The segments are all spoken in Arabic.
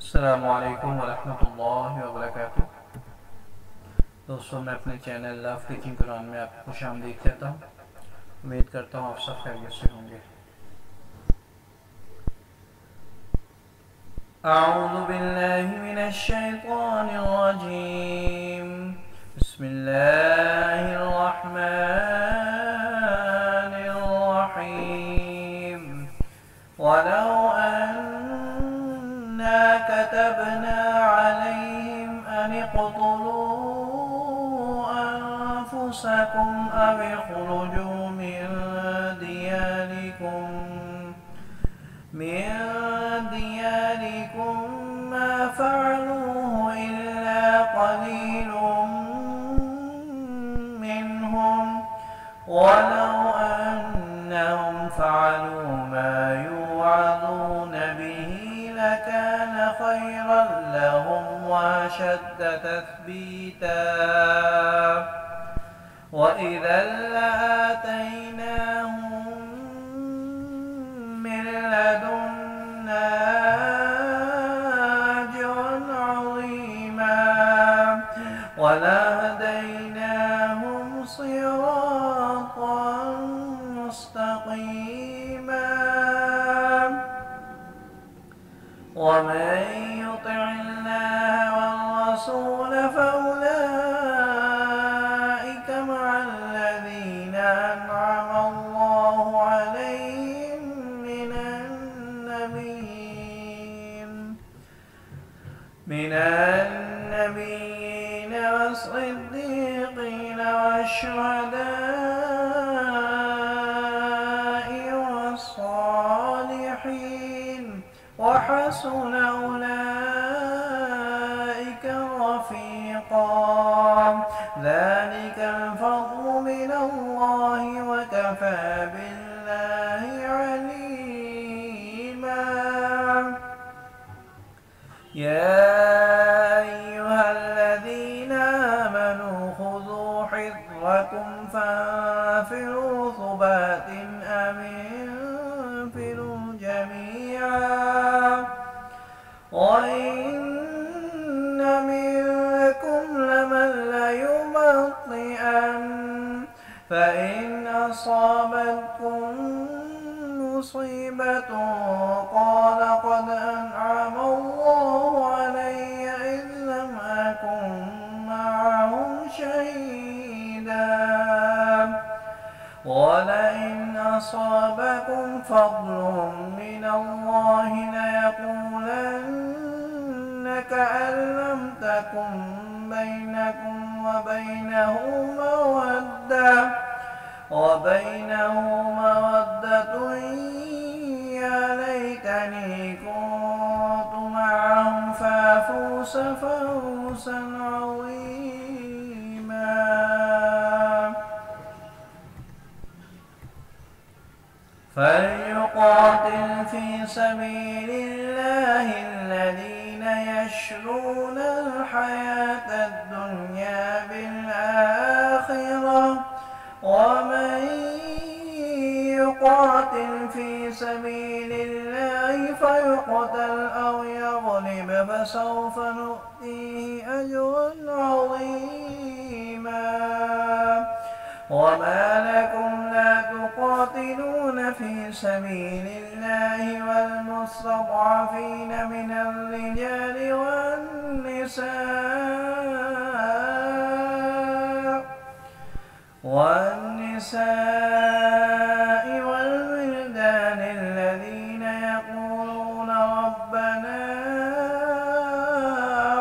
अस्सलामुअलैकुम वरहमतुल्लाहि वबरकातुह। दोस्तों, मैं अपने चैनल लव टीचिंग कुरान में आपको खुशामदीद कहता हूँ। उम्मीद करता हूँ आप सब खैरियत से होंगे। अऊज़ु बिल्लाहि मिनश शैतानिर रजीम। बिस्मिल्लाहिर रहमानिर रहीम। वलौ अन्ना कतबना अलैहिम अन इक़्तुलू अनफुसकुम अव इख़्रुजू min diyarikum ma fa'aluhu illa qalilun minhum walau annahum fa'alu ma yu'aduna bihi lakana khayran lahum wa ashadda tathbita wa idhan la'ataynahum min ladunna ajran 'azima wa lahadaynahum siratan mustaqima wa man yuti'illaha war rasul fa ulaika ma'al ladhina an'ama Allahu 'alayhim من النبيين والصديقين والشهداء والصالحين وحسن أولئك رفيقا ذلك الفضل من الله وكفى بالله عليما يا أيها الذين آمنوا خذوا حذركم فانفروا ثبات أو انفروا جميعا وإن منكم لمن ليبطئن فإن أصابتكم مصيبة قال قد أنعم الله علي إذ لم أكن معهم شهيدا ولئن أصابكم فضل من الله ليقولن كأن لم تكن بينكم وبينه مودة يا ليتني كنت معهم فافوز فوزا عظيما. فليقاتل في سبيل الله الذين يشرون الحياة الدنيا بالآخرة ومن يقاتل في سبيل الله فيقتل أو يغلب فسوف نؤتيه أجرا عظيما. وما لكم لا تقاتلون في سبيل الله والمستضعفين من الرجال والنساء والولدان الذين يقولون ربنا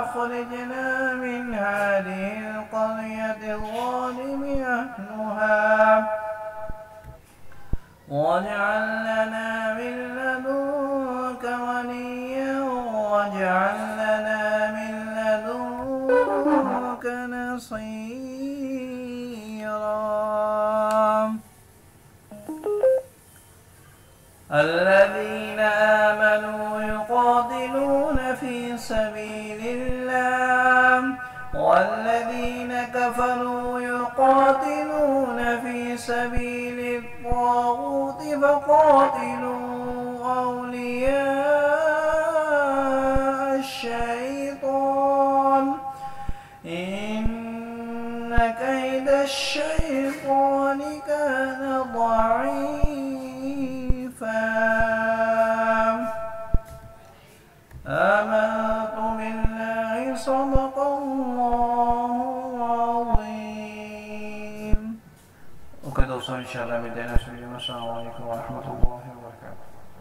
أخرجنا من هذه القرية الظالم أهلها واجعل لنا من لدنك وليا واجعل لنا من لدنك نصيرا. الذين آمنوا يقاتلون في سبيل الله والذين كفروا يقاتلون في سبيل الطاغوت فقاتلوا أولياء الشيطان إن كيد الشيطان كان ضعيفا آمنت بالله صدق الله العظيم. ओके दोस्तों इंशाल्लाह मिलते हैं next video में। अस्सलाम वालेकुम व रहमतुल्लाहि व बरकातुहू।